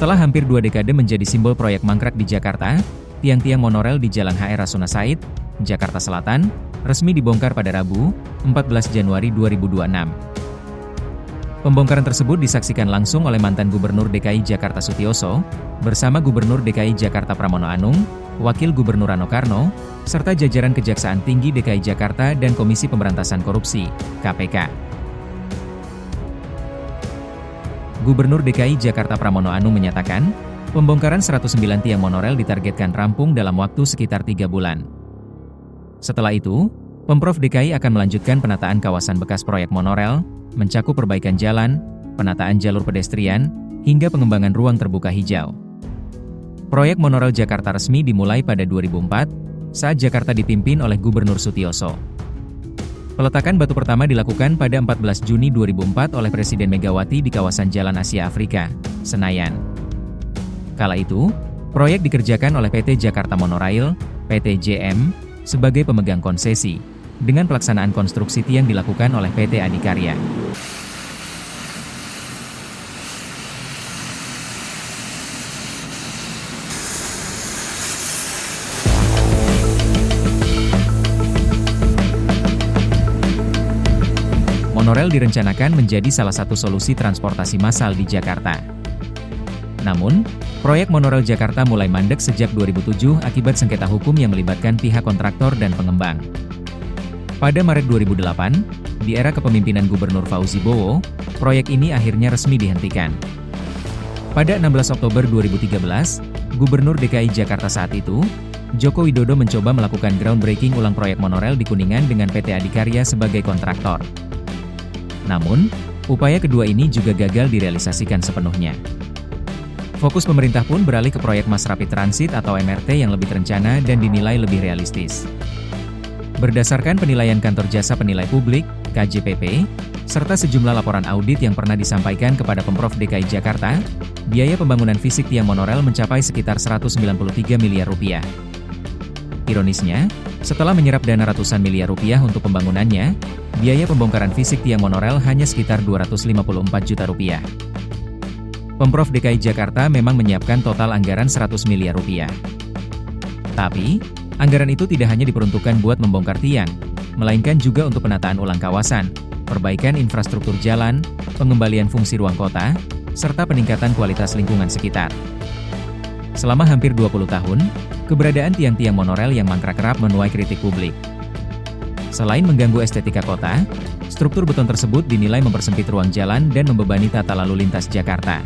Setelah hampir 2 dekade menjadi simbol proyek mangkrak di Jakarta, tiang-tiang monorel di Jalan HR Rasuna Said, Jakarta Selatan, resmi dibongkar pada Rabu, 14 Januari 2026. Pembongkaran tersebut disaksikan langsung oleh mantan Gubernur DKI Jakarta Sutioso, bersama Gubernur DKI Jakarta Pramono Anung, Wakil Gubernur Rano Karno, serta jajaran Kejaksaan Tinggi DKI Jakarta dan Komisi Pemberantasan Korupsi, KPK. Gubernur DKI Jakarta Pramono Anung menyatakan, pembongkaran 109 tiang monorel ditargetkan rampung dalam waktu sekitar 3 bulan. Setelah itu, Pemprov DKI akan melanjutkan penataan kawasan bekas proyek monorel, mencakup perbaikan jalan, penataan jalur pedestrian, hingga pengembangan ruang terbuka hijau. Proyek monorel Jakarta resmi dimulai pada 2004, saat Jakarta dipimpin oleh Gubernur Sutioso. Peletakan batu pertama dilakukan pada 14 Juni 2004 oleh Presiden Megawati di kawasan Jalan Asia Afrika, Senayan. Kala itu, proyek dikerjakan oleh PT Jakarta Monorail, PT JM, sebagai pemegang konsesi, dengan pelaksanaan konstruksi tiang dilakukan oleh PT Adikarya. Monorel direncanakan menjadi salah satu solusi transportasi massal di Jakarta. Namun, proyek monorel Jakarta mulai mandek sejak 2007 akibat sengketa hukum yang melibatkan pihak kontraktor dan pengembang. Pada Maret 2008, di era kepemimpinan Gubernur Fauzi Bowo, proyek ini akhirnya resmi dihentikan. Pada 16 Oktober 2013, Gubernur DKI Jakarta saat itu, Joko Widodo mencoba melakukan groundbreaking ulang proyek monorel di Kuningan dengan PT Adikarya sebagai kontraktor. Namun, upaya kedua ini juga gagal direalisasikan sepenuhnya. Fokus pemerintah pun beralih ke proyek Mass Rapid Transit atau MRT yang lebih terencana dan dinilai lebih realistis. Berdasarkan penilaian Kantor Jasa Penilai Publik, KJPP, serta sejumlah laporan audit yang pernah disampaikan kepada Pemprov DKI Jakarta, biaya pembangunan fisik tiang monorel mencapai sekitar 193 miliar rupiah. Ironisnya, setelah menyerap dana ratusan miliar rupiah untuk pembangunannya, biaya pembongkaran fisik tiang monorel hanya sekitar 254 juta rupiah. Pemprov DKI Jakarta memang menyiapkan total anggaran 100 miliar rupiah. Tapi, anggaran itu tidak hanya diperuntukkan buat membongkar tiang, melainkan juga untuk penataan ulang kawasan, perbaikan infrastruktur jalan, pengembalian fungsi ruang kota, serta peningkatan kualitas lingkungan sekitar. Selama hampir 20 tahun, keberadaan tiang-tiang monorel yang mangkrak kerap menuai kritik publik. Selain mengganggu estetika kota, struktur beton tersebut dinilai mempersempit ruang jalan dan membebani tata lalu lintas Jakarta.